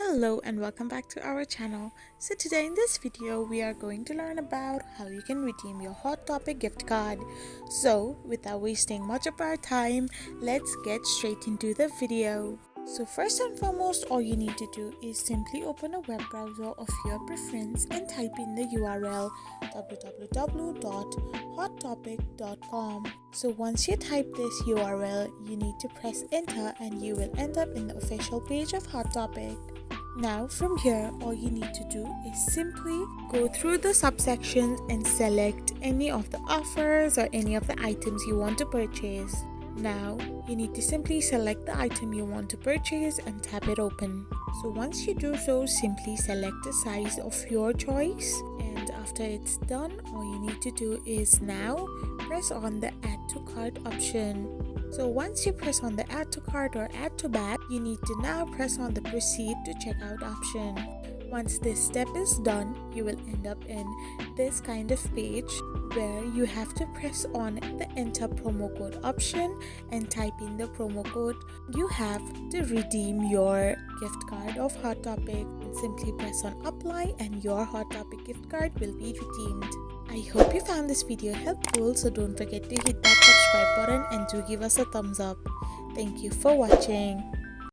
Hello and welcome back to our channel. So today in this video we are going to learn about how you can redeem your Hot Topic gift card. So without wasting much of our time, let's get straight into the video. So first and foremost, all you need to do is simply open a web browser of your preference and type in the URL www.hottopic.com. So once you type this URL, you need to press enter and you will end up in the official page of Hot Topic. Now from here, all you need to do is simply go through the subsections and select any of the offers or any of the items you want to purchase. Now you need to simply select the item you want to purchase and tap it open. So once you do so, simply select the size of your choice, and after it's done, all you need to do is now press on the add to cart option. So once you press on the add to cart or add to bag, you need to now press on the proceed to checkout option. Once this step is done, you will end up in this kind of page where you have to press on the enter promo code option and type in the promo code you have to redeem your gift card of Hot Topic, and simply press on apply and your Hot Topic gift card will be redeemed. I hope you found this video helpful, so don't forget to hit that subscribe button and do give us a thumbs up. Thank you for watching.